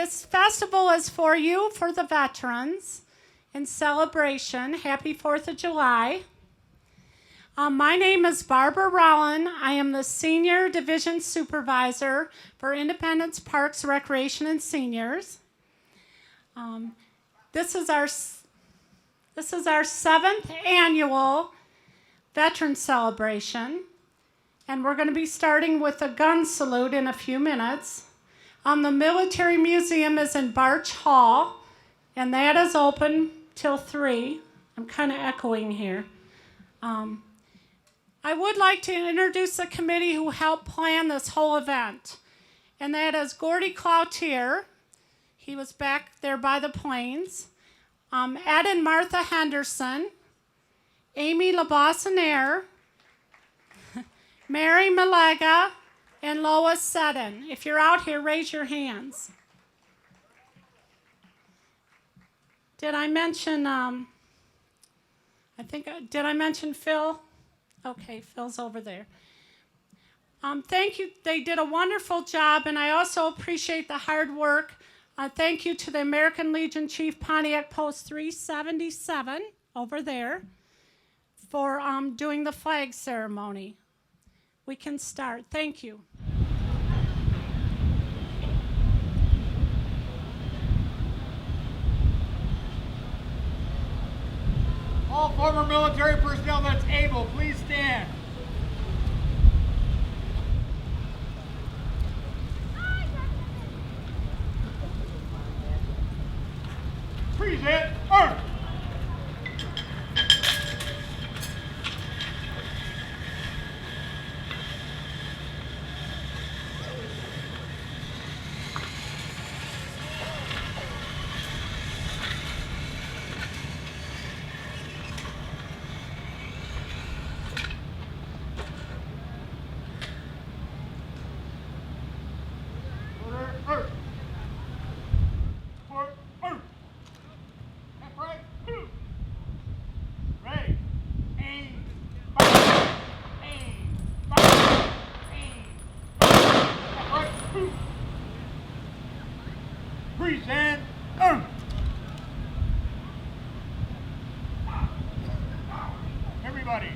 This festival is for you, for the veterans, in celebration. Happy 4th of July. My name is Barbara Rowland. I am the Senior Division Supervisor for Independence Parks, Recreation, and Seniors. This is our 7th annual Veteran Celebration, and we're going to be starting with a gun salute in a few minutes. The Military Museum is in Barch Hall, and that is open till 3. I'm kind of echoing here. I would like to introduce the committee who helped plan this whole event, and that is Gordy Cloutier. He was back there by the planes. Ed and Martha Henderson, Amy LeBossonniere, Mary Malega, and Lois Seddon. If you're out here, raise your hands. Did I mention, did I mention Phil? Okay, Phil's over there. Thank you. They did a wonderful job, and I also appreciate the hard work. Thank you to the American Legion Chief Pontiac Post 377 over there for doing the flag ceremony. We can start. Thank you. All former military personnel that's able, please stand. Present, earth. Present, earth. Everybody.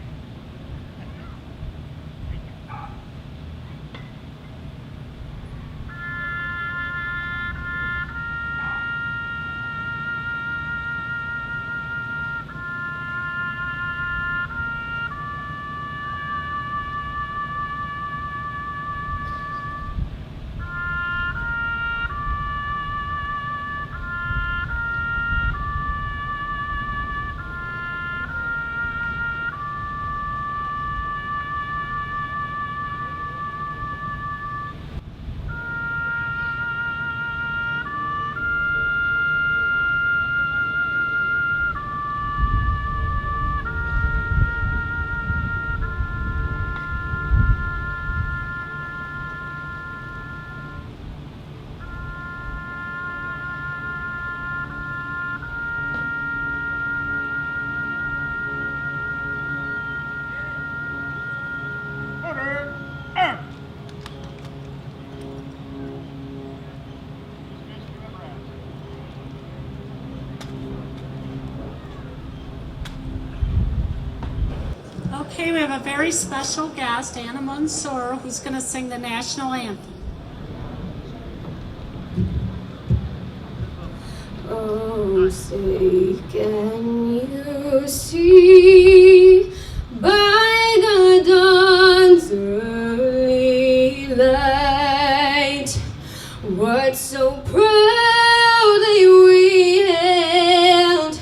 Okay, we have a very special guest, Anna Mansour, who's going to sing the national anthem. Oh, say, can you see by the dawn's early light what so proudly we hailed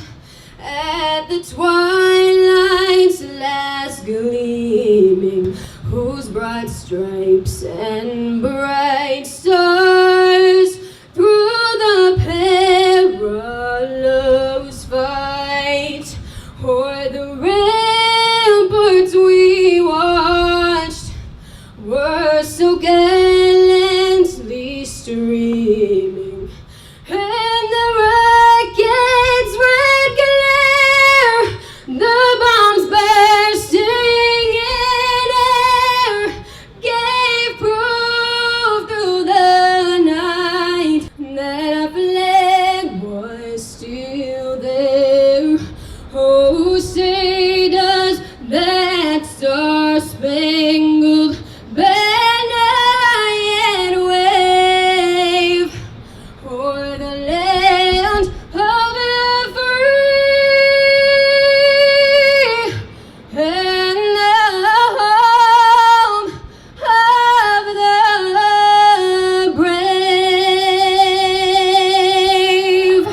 at the twilight's last gleaming, whose broad stripes and bright stars through the perilous fight o'er the red for the land of the free and the home of the brave.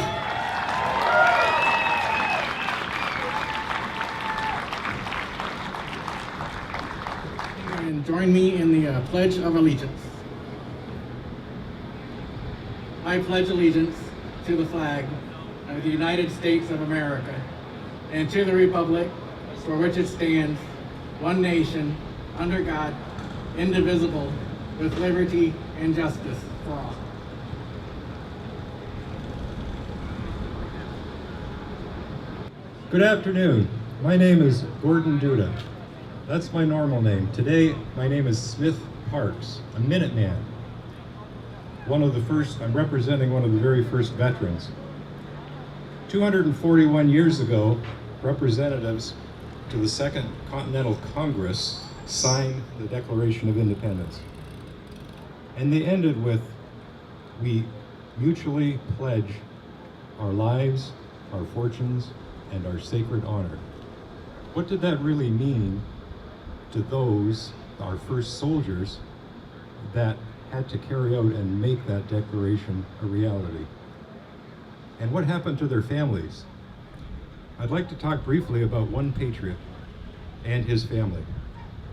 And join me in the Pledge of Allegiance. I pledge allegiance to the flag of the United States of America and to the republic for which it stands, one nation, under God, indivisible, with liberty and justice for all. Good afternoon. My name is Gordon Duda. That's my normal name. Today, my name is Smith Parks, a Minuteman. I'm representing one of the very first veterans. 241 years ago, representatives to the Second Continental Congress signed the Declaration of Independence. And they ended with, "We mutually pledge our lives, our fortunes, and our sacred honor." What did that really mean to those, our first soldiers, that had to carry out and make that declaration a reality? And what happened to their families? I'd like to talk briefly about one patriot and his family.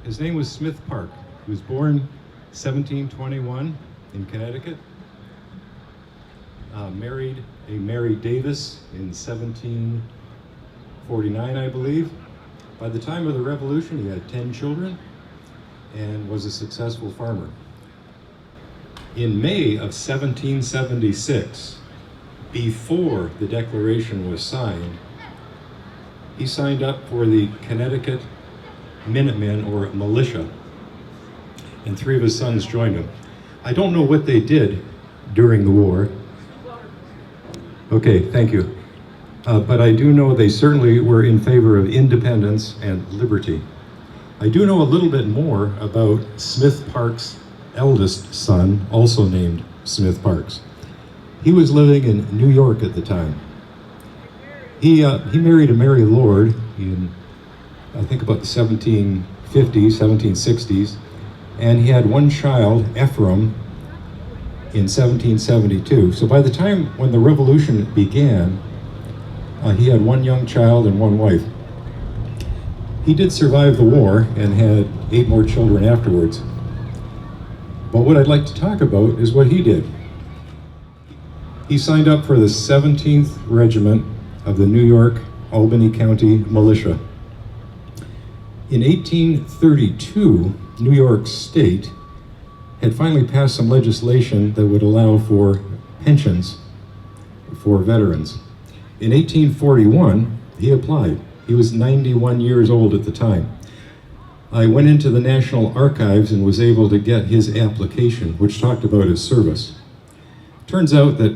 His name was Smith Park. He was born 1721 in Connecticut, married a Mary Davis in 1749, I believe. By the time of the Revolution, he had 10 children and was a successful farmer. In May of 1776, before the Declaration was signed, he signed up for the Connecticut Minutemen, or militia, and 3 of his sons joined him. I don't know what they did during the war. Okay, thank you. But I do know they certainly were in favor of independence and liberty. I do know a little bit more about Smith Park's eldest son, also named Smith Parks. He was living in New York at the time. He married a Mary Lord in, I think, about the 1750s, 1760s, and he had one child, Ephraim, in 1772. So by the time when the Revolution began, he had one young child and one wife. He did survive the war and had 8 more children afterwards. But what I'd like to talk about is what he did. He signed up for the 17th Regiment of the New York Albany County Militia. In 1832, New York State had finally passed some legislation that would allow for pensions for veterans. In 1841, he applied. He was 91 years old at the time. I went into the National Archives and was able to get his application, which talked about his service. Turns out that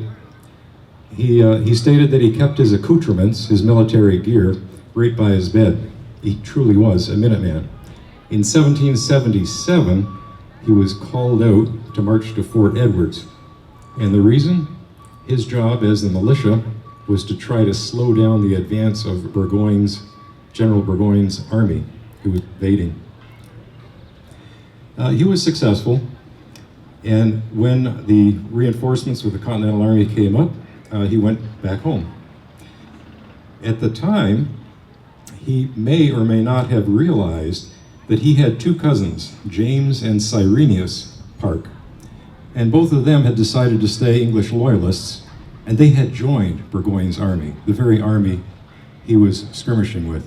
he stated that he kept his accoutrements, his military gear, right by his bed. He truly was a Minuteman. In 1777, he was called out to march to Fort Edwards. And the reason? His job as the militia was to try to slow down the advance of General Burgoyne's army, who was invading. He was successful, and when the reinforcements with the Continental Army came up, he went back home. At the time, he may or may not have realized that he had 2 cousins, James and Cyrenius Park, and both of them had decided to stay English loyalists, and they had joined Burgoyne's army, the very army he was skirmishing with.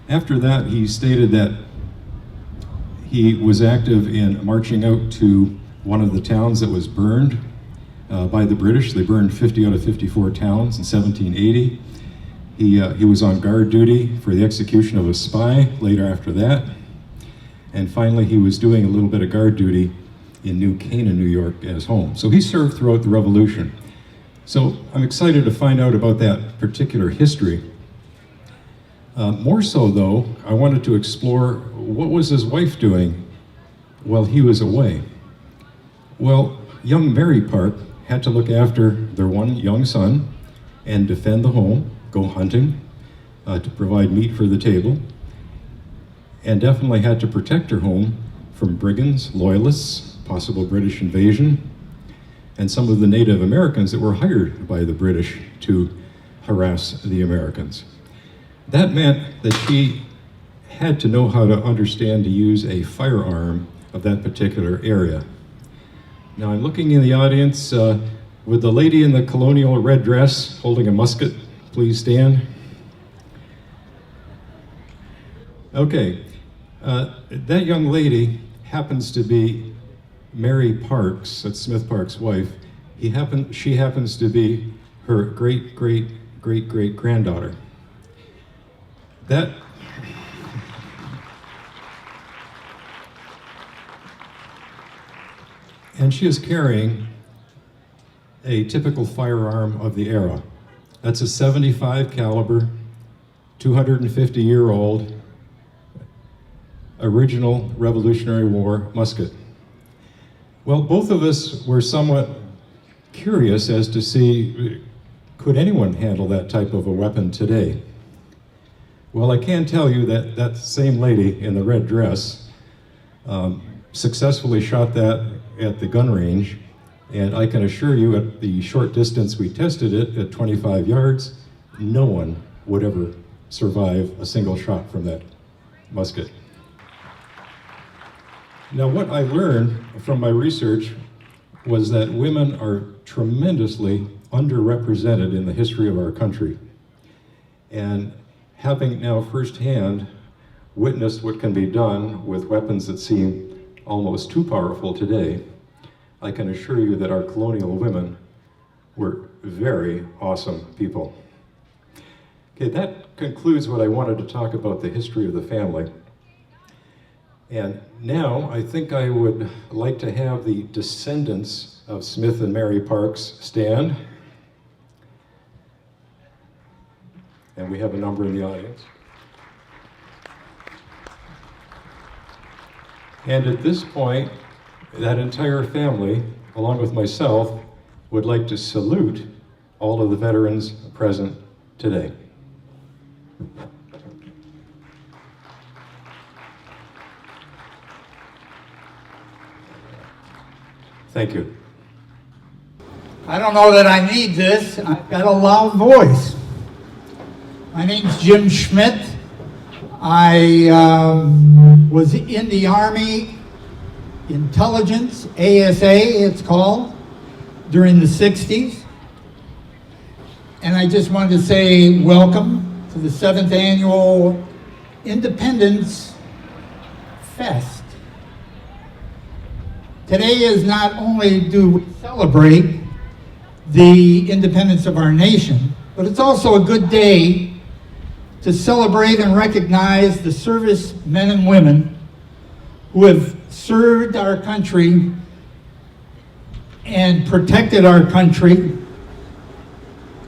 After that, he stated that he was active in marching out to one of the towns that was burned by the British. They burned 50 out of 54 towns in 1780. He was on guard duty for the execution of a spy later after that. And finally, he was doing a little bit of guard duty in New Canaan, New York as home. So he served throughout the Revolution. So I'm excited to find out about that particular history. More so though, I wanted to explore what was his wife doing while he was away. Well, young Mary Park had to look after their one young son and defend the home, go hunting, to provide meat for the table, and definitely had to protect her home from brigands, loyalists, possible British invasion, and some of the Native Americans that were hired by the British to harass the Americans. That meant that she had to know how to understand to use a firearm of that particular area. Now I'm looking in the audience, would the lady in the colonial red dress holding a musket please stand? Okay, that young lady happens to be Mary Parks, that's Smith Parks' wife. She happens to be her great-great-great-great-granddaughter. And she is carrying a typical firearm of the era. That's a 75 caliber, 250-year-old, original Revolutionary War musket. Well, both of us were somewhat curious as to see, could anyone handle that type of a weapon today? Well, I can tell you that that same lady in the red dress successfully shot that at the gun range, and I can assure you at the short distance we tested it at 25 yards, no one would ever survive a single shot from that musket. Now, what I learned from my research was that women are tremendously underrepresented in the history of our country. And having now firsthand witnessed what can be done with weapons that seem almost too powerful today, I can assure you that our colonial women were very awesome people. Okay, that concludes what I wanted to talk about the history of the family. And now I think I would like to have the descendants of Smith and Mary Parks stand. And we have a number in the audience. And at this point, that entire family, along with myself, would like to salute all of the veterans present today. Thank you. I don't know that I need this. I've got a loud voice. My name's Jim Schmidt. I was in the Army Intelligence, ASA it's called, during the 60s. And I just wanted to say welcome to the 7th Annual Independence Fest. Today is not only do we celebrate the independence of our nation, but it's also a good day to celebrate and recognize the service men and women who have served our country and protected our country,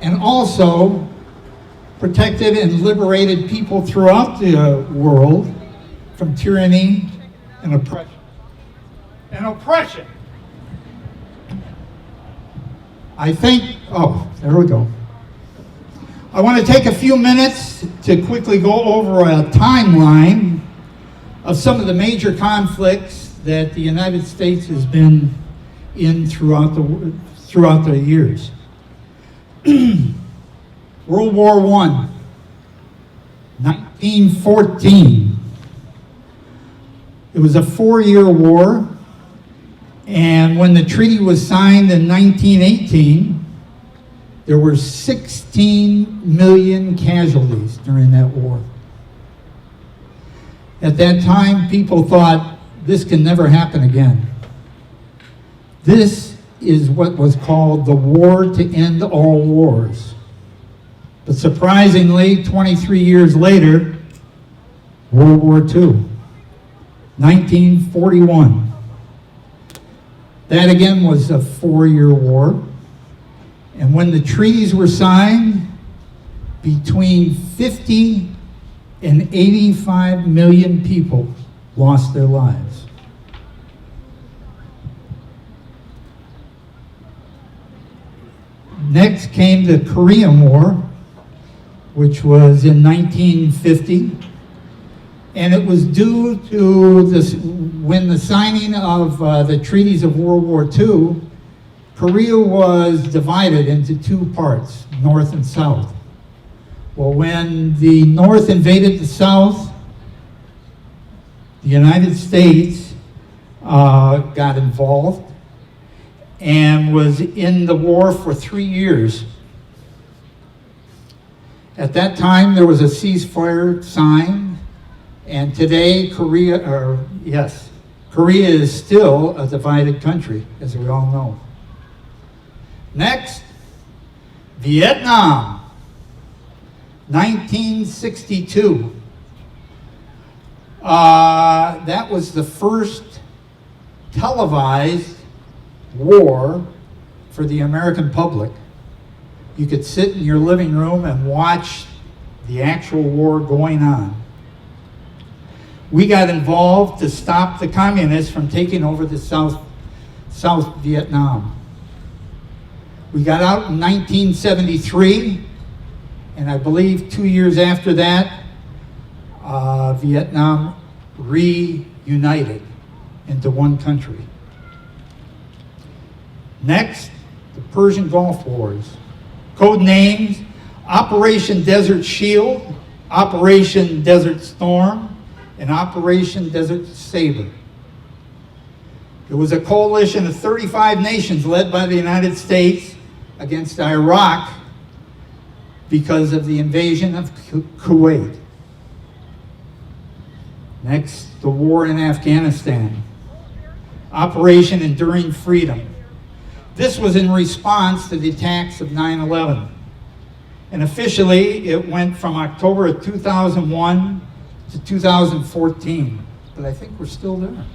and also protected and liberated people throughout the world from tyranny and oppression. I think, there we go. I want to take a few minutes to quickly go over a timeline of some of the major conflicts that the United States has been in throughout the years. World War I, 1914. It was a 4-year war, and when the treaty was signed in 1918, there were 16 million casualties during that war. At that time, people thought, this can never happen again. This is what was called the war to end all wars. But surprisingly, 23 years later, World War II, 1941. That again was a 4-year war. And when the treaties were signed, between 50 and 85 million people lost their lives. Next came the Korean War, which was in 1950. And it was due to this, when the signing of the treaties of World War II, Korea was divided into two parts, North and South. Well, when the North invaded the South, the United States got involved and was in the war for 3 years. At that time, there was a ceasefire signed, and today Korea is still a divided country, as we all know. Next, Vietnam, 1962. That was the first televised war for the American public. You could sit in your living room and watch the actual war going on. We got involved to stop the communists from taking over the South Vietnam. We got out in 1973, and I believe 2 years after that, Vietnam reunited into one country. Next, the Persian Gulf Wars. Code names: Operation Desert Shield, Operation Desert Storm, and Operation Desert Saber. It was a coalition of 35 nations led by the United States against Iraq because of the invasion of Kuwait. Next, the war in Afghanistan. Operation Enduring Freedom. This was in response to the attacks of 9/11. And officially, it went from October of 2001 to 2014. But I think we're still there.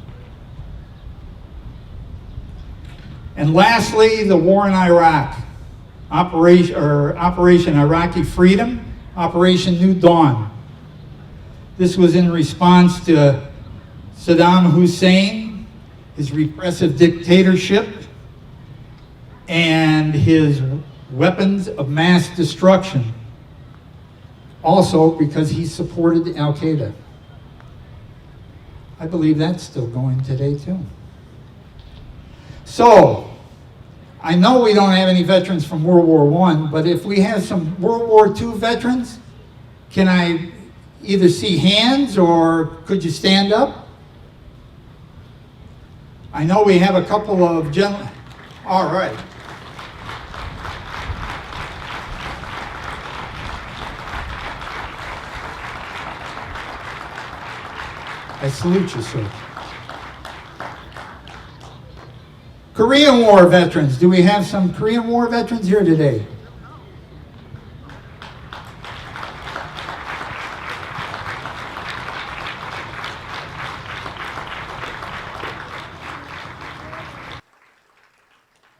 And lastly, the war in Iraq. Operation Iraqi Freedom, Operation New Dawn. This was in response to Saddam Hussein, his repressive dictatorship, and his weapons of mass destruction. Also because he supported Al-Qaeda. I believe that's still going today too. So, I know we don't have any veterans from World War I, but if we have some World War II veterans, can I either see hands or could you stand up? I know we have a couple of gentlemen. All right. I salute you, sir. Korean War veterans. Do we have some Korean War veterans here today?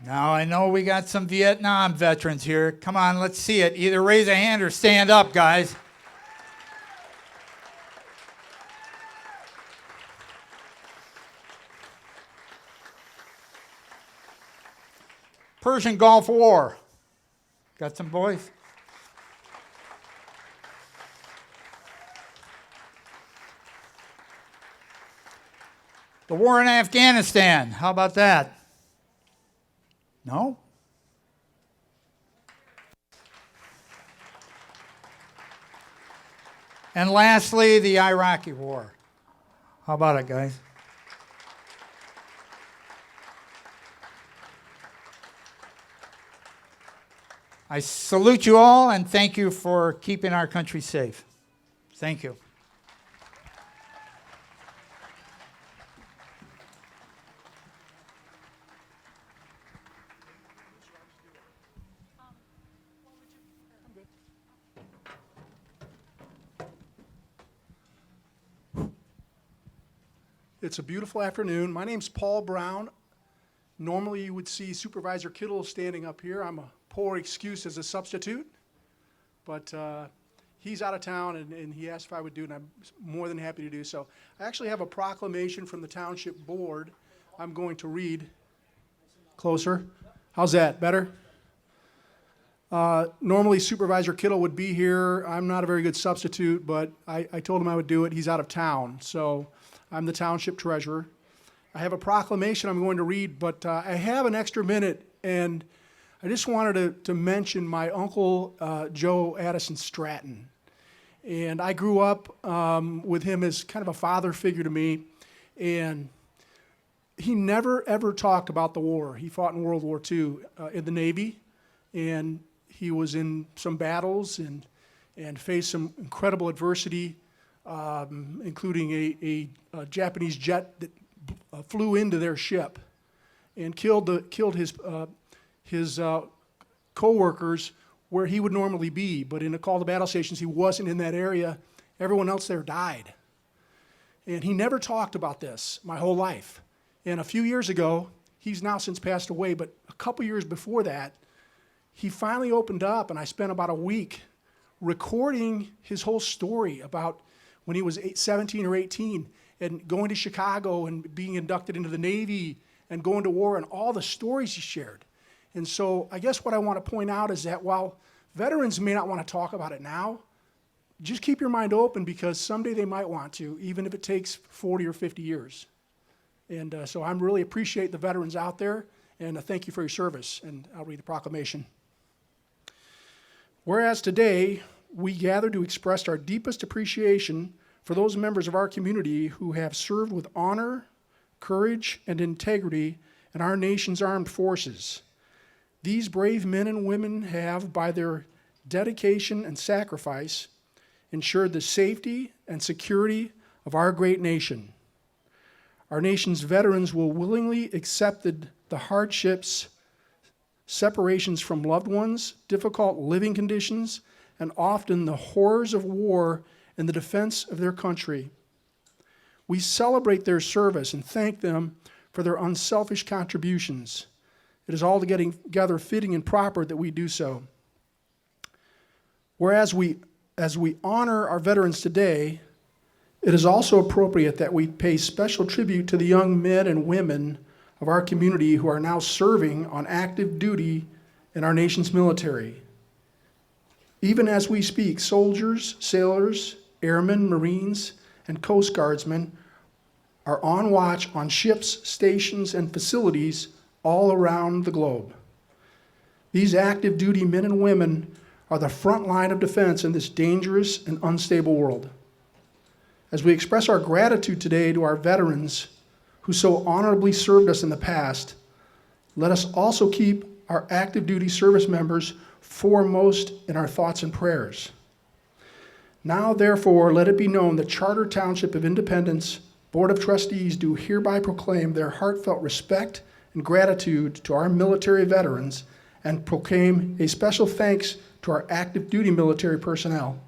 Now I know we got some Vietnam veterans here. Come on, let's see it. Either raise a hand or stand up, guys. Persian Gulf War. Got some boys? The war in Afghanistan. How about that? No? And lastly, the Iraqi War. How about it, guys? I salute you all and thank you for keeping our country safe. Thank you. It's a beautiful afternoon. My name's Paul Brown. Normally you would see Supervisor Kittle standing up here. I'm a poor excuse as a substitute, but he's out of town and he asked if I would do it, and I'm more than happy to do so. I actually have a proclamation from the Township Board I'm going to read. Closer. How's that? Better? Normally Supervisor Kittle would be here. I'm not a very good substitute, but I told him I would do it. He's out of town, so I'm the Township Treasurer. I have a proclamation I'm going to read, but I have an extra minute, and I just wanted to mention my uncle, Joe Addison Stratton. And I grew up with him as kind of a father figure to me, and he never, ever talked about the war. He fought in World War II in the Navy, and he was in some battles and faced some incredible adversity, including a Japanese jet that flew into their ship and killed his co-workers where he would normally be. But in the call to battle stations, he wasn't in that area. Everyone else there died. And he never talked about this my whole life. And a few years ago, he's now since passed away, but a couple years before that, he finally opened up, and I spent about a week recording his whole story about when he was 17 or 18 and going to Chicago and being inducted into the Navy and going to war and all the stories he shared. And so I guess what I want to point out is that while veterans may not want to talk about it now, just keep your mind open, because someday they might want to, even if it takes 40 or 50 years. And so I really appreciate the veterans out there, and thank you for your service. And I'll read the proclamation. Whereas today, we gather to express our deepest appreciation for those members of our community who have served with honor, courage, and integrity in our nation's armed forces. These brave men and women have, by their dedication and sacrifice, ensured the safety and security of our great nation. Our nation's veterans will willingly accept the hardships, separations from loved ones, difficult living conditions, and often the horrors of war in the defense of their country. We celebrate their service and thank them for their unselfish contributions. It is altogether fitting and proper that we do so. Whereas as we honor our veterans today, it is also appropriate that we pay special tribute to the young men and women of our community who are now serving on active duty in our nation's military. Even as we speak, soldiers, sailors, airmen, Marines, and Coast Guardsmen are on watch on ships, stations, and facilities all around the globe. These active duty men and women are the front line of defense in this dangerous and unstable world. As we express our gratitude today to our veterans who so honorably served us in the past, let us also keep our active duty service members foremost in our thoughts and prayers. Now, therefore, let it be known the Charter Township of Independence Board of Trustees do hereby proclaim their heartfelt respect and gratitude to our military veterans and proclaim a special thanks to our active duty military personnel.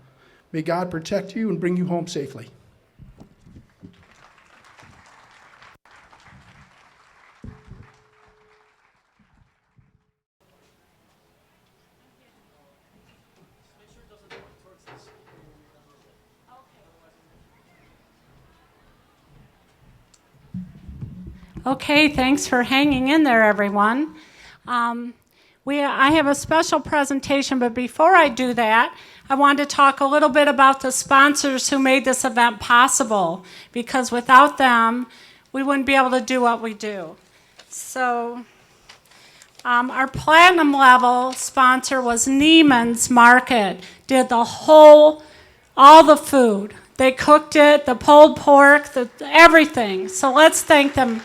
May God protect you and bring you home safely. Okay, thanks for hanging in there, everyone. I have a special presentation, but before I do that, I wanted to talk a little bit about the sponsors who made this event possible, because without them, we wouldn't be able to do what we do. So, our platinum level sponsor was Neiman's Market, did all the food. They cooked it, the pulled pork, everything. So let's thank them.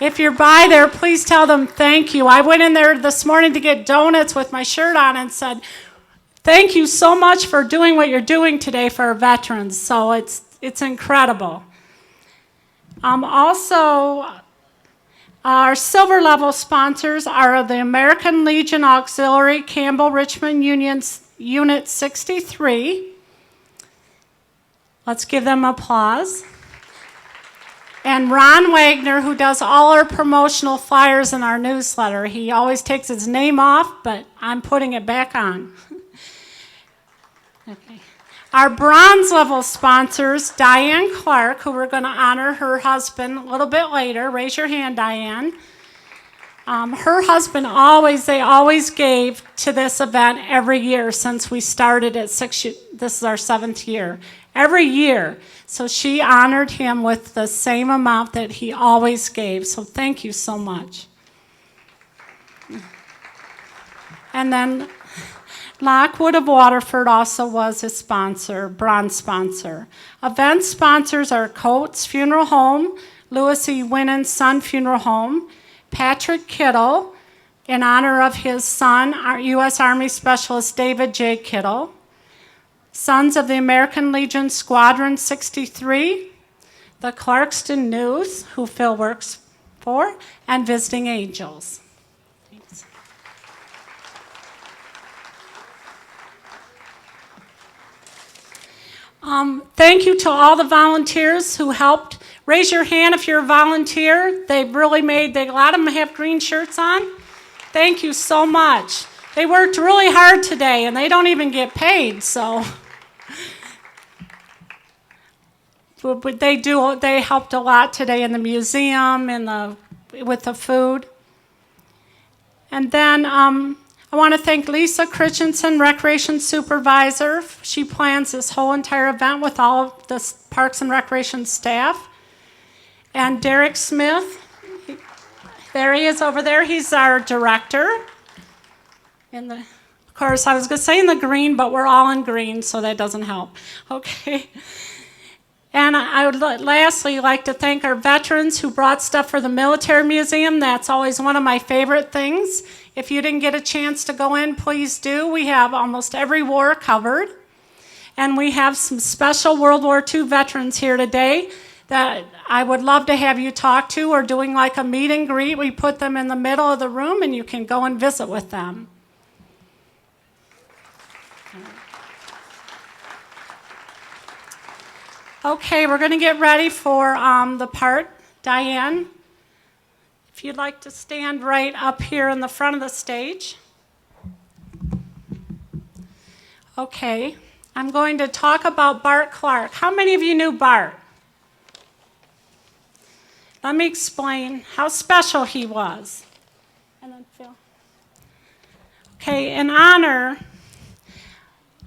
If you're by there, please tell them thank you. I went in there this morning to get donuts with my shirt on and said, thank you so much for doing what you're doing today for our veterans. So it's incredible. Also, our silver level sponsors are the American Legion Auxiliary Campbell Richmond Unit 63. Let's give them applause. And Ron Wagner, who does all our promotional flyers in our newsletter. He always takes his name off, but I'm putting it back on. Okay. Our bronze level sponsors, Diane Clark, who we're going to honor her husband a little bit later. Raise your hand, Diane. Her husband they always gave to this event every year since we started at 6 years. This is our 7th year. Every year. So she honored him with the same amount that he always gave. So thank you so much. And then Lockwood of Waterford also was a sponsor, bronze sponsor. Event sponsors are Coates Funeral Home, Louis E. Winnen's Son Funeral Home, Patrick Kittle, in honor of his son, our U.S. Army Specialist David J. Kittle, Sons of the American Legion Squadron 63, the Clarkston News, who Phil works for, and Visiting Angels. Thanks. Thank you to all the volunteers who helped. Raise your hand if you're a volunteer. They really a lot of them have green shirts on. Thank you so much. They worked really hard today and they don't even get paid, so. But they helped a lot today in the museum and with the food. And then I want to thank Lisa Christensen, Recreation Supervisor. She plans this whole entire event with all of the Parks and Recreation staff. And Derek Smith, there he is over there. He's our director. Of course, I was going to say in the green, but we're all in green, so that doesn't help. Okay. And I would lastly like to thank our veterans who brought stuff for the Military Museum. That's always one of my favorite things. If you didn't get a chance to go in, please do. We have almost every war covered. And we have some special World War II veterans here today that I would love to have you talk to. We're doing like a meet and greet. We put them in the middle of the room and you can go and visit with them. Okay, we're going to get ready for the part. Diane, if you'd like to stand right up here in the front of the stage. Okay, I'm going to talk about Bart Clark. How many of you knew Bart? Let me explain how special he was. And then Phil. Okay, in honor,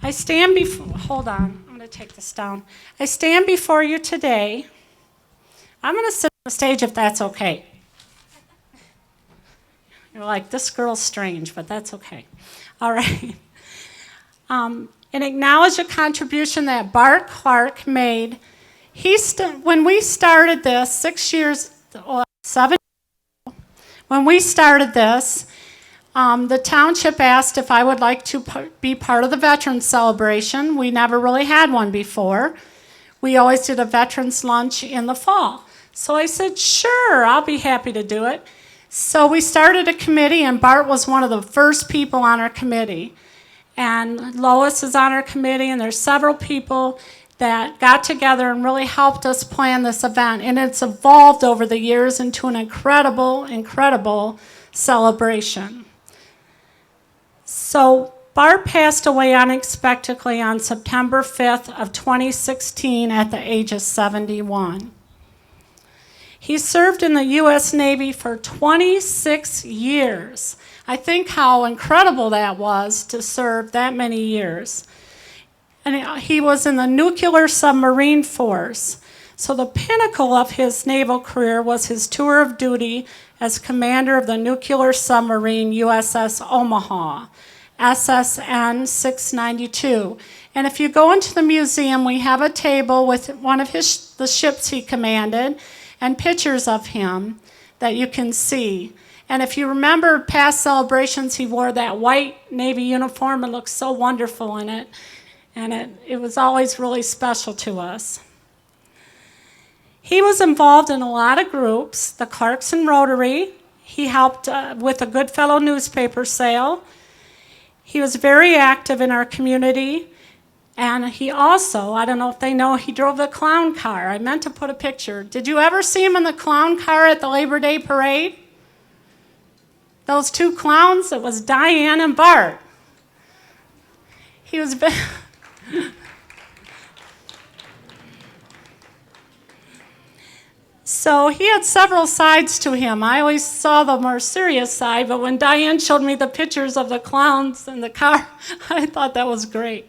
I stand before, hold on, I'm going to take this down. I stand before you today. I'm going to sit on the stage if that's okay. You're like, this girl's strange, but that's okay. All right. And acknowledge a contribution that Bart Clark made. When we started this 7 when we started this, the township asked if I would like to be part of the Veterans Celebration. We never really had one before. We always did a Veterans Lunch in the fall. So I said, sure, I'll be happy to do it. So we started a committee, and Bart was one of the first people on our committee. And Lois is on our committee, and there's several people that got together and really helped us plan this event. And it's evolved over the years into an incredible, incredible celebration. So Bart passed away unexpectedly on September 5th of 2016 at the age of 71. He served in the U.S. Navy for 26 years. I think how incredible that was to serve that many years. And he was in the nuclear submarine force. So the pinnacle of his naval career was his tour of duty as commander of the nuclear submarine USS Omaha, SSN 692. And if you go into the museum, we have a table with one of the ships he commanded and pictures of him that you can see. And if you remember past celebrations, he wore that white Navy uniform. It looked so wonderful in it. And it was always really special to us. He was involved in a lot of groups, the Clarkson Rotary. He helped with the Goodfellow newspaper sale. He was very active in our community. And he also, I don't know if they know, he drove the clown car. I meant to put a picture. Did you ever see him in the clown car at the Labor Day parade? Those two clowns, it was Diane and Bart. He was... So he had several sides to him. I always saw the more serious side, but when Diane showed me the pictures of the clowns in the car, I thought that was great.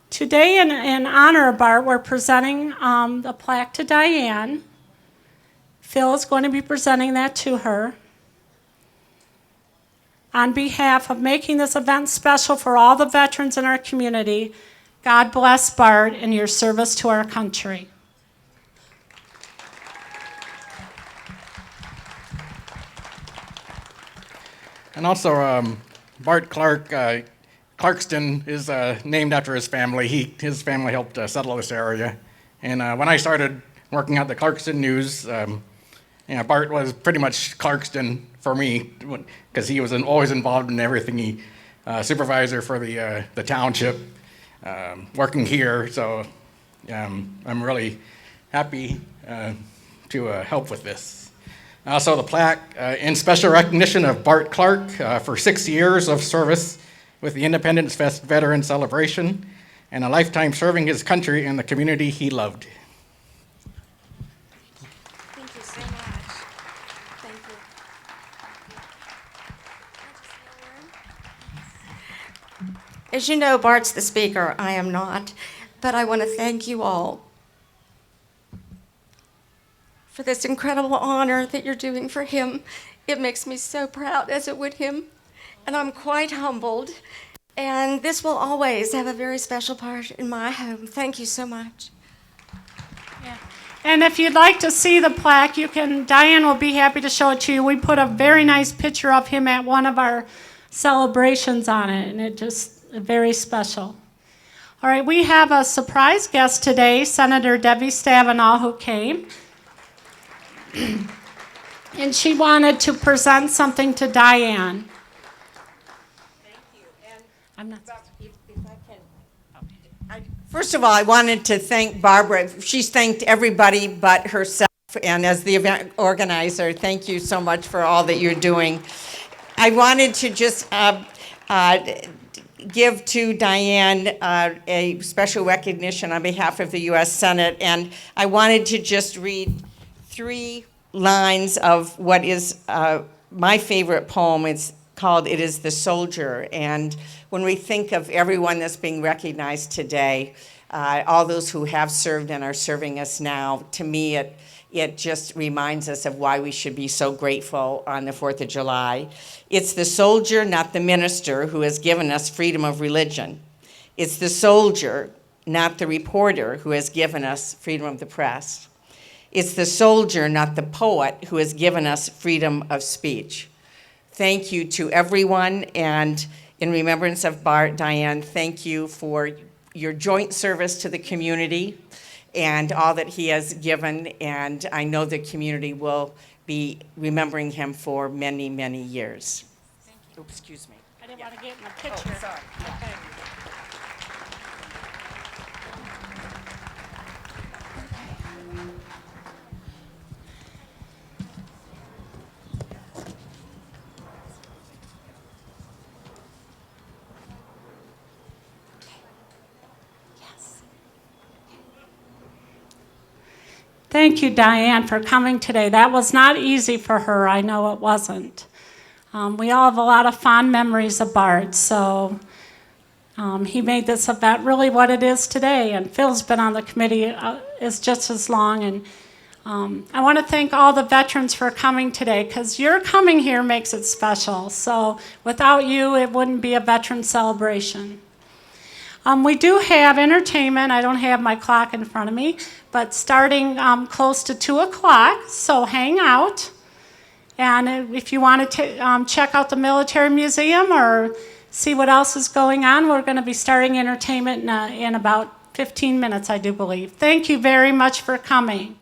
Today, in honor of Bart, we're presenting the plaque to Diane. Phil is going to be presenting that to her. On behalf of making this event special for all the veterans in our community, God bless Bart and your service to our country. And also, Bart Clark, Clarkston is named after his family. His family helped settle this area. And when I started working at the Clarkston News, Bart was pretty much Clarkston for me, because he was always involved in everything. He supervisor for the township, working here. So I'm really happy to help with this. Also, the plaque in special recognition of Bart Clark for 6 years of service with the Independence Fest Veteran Celebration and a lifetime serving his country and the community he loved. Thank you so much. Thank you. As you know, Bart's the speaker. I am not. But I want to thank you all for this incredible honor that you're doing for him. It makes me so proud, as it would him. And I'm quite humbled. And this will always have a very special part in my home. Thank you so much. Yeah. And if you'd like to see the plaque, Diane will be happy to show it to you. We put a very nice picture of him at one of our celebrations on it, and it just very special. All right, we have a surprise guest today, Senator Debbie Stabenow, who came. And she wanted to present something to Diane. Thank you. And I'm not. if I can, first of all, I wanted to thank Barbara. She's thanked everybody but herself. And as the event organizer, thank you so much for all that you're doing. I wanted to just give to Diane a special recognition on behalf of the U.S. Senate. And I wanted to just read 3 lines of what is my favorite poem. It's called "It Is the Soldier." And when we think of everyone that's being recognized today, all those who have served and are serving us now, to me it just reminds us of why we should be so grateful on the 4th of July. It's the soldier, not the minister, who has given us freedom of religion. It's the soldier, not the reporter, who has given us freedom of the press. It's the soldier, not the poet, who has given us freedom of speech. Thank you to everyone, and in remembrance of Bart, Diane, thank you for your joint service to the community and all that he has given, and I know the community will be remembering him for many, many years. Thank you. Oops, excuse me. I didn't want to get in the picture. Oh, sorry. Okay. Thank you, Diane, for coming today. That was not easy for her. I know it wasn't. We all have a lot of fond memories of Bart, so he made this event really what it is today. And Phil's been on the committee is just as long. And I want to thank all the veterans for coming today, because your coming here makes it special. So without you, it wouldn't be a veteran celebration. We do have entertainment. I don't have my clock in front of me, but starting close to 2 o'clock, so hang out. And if you want to check out the Military Museum or see what else is going on, we're going to be starting entertainment in about 15 minutes, I do believe. Thank you very much for coming.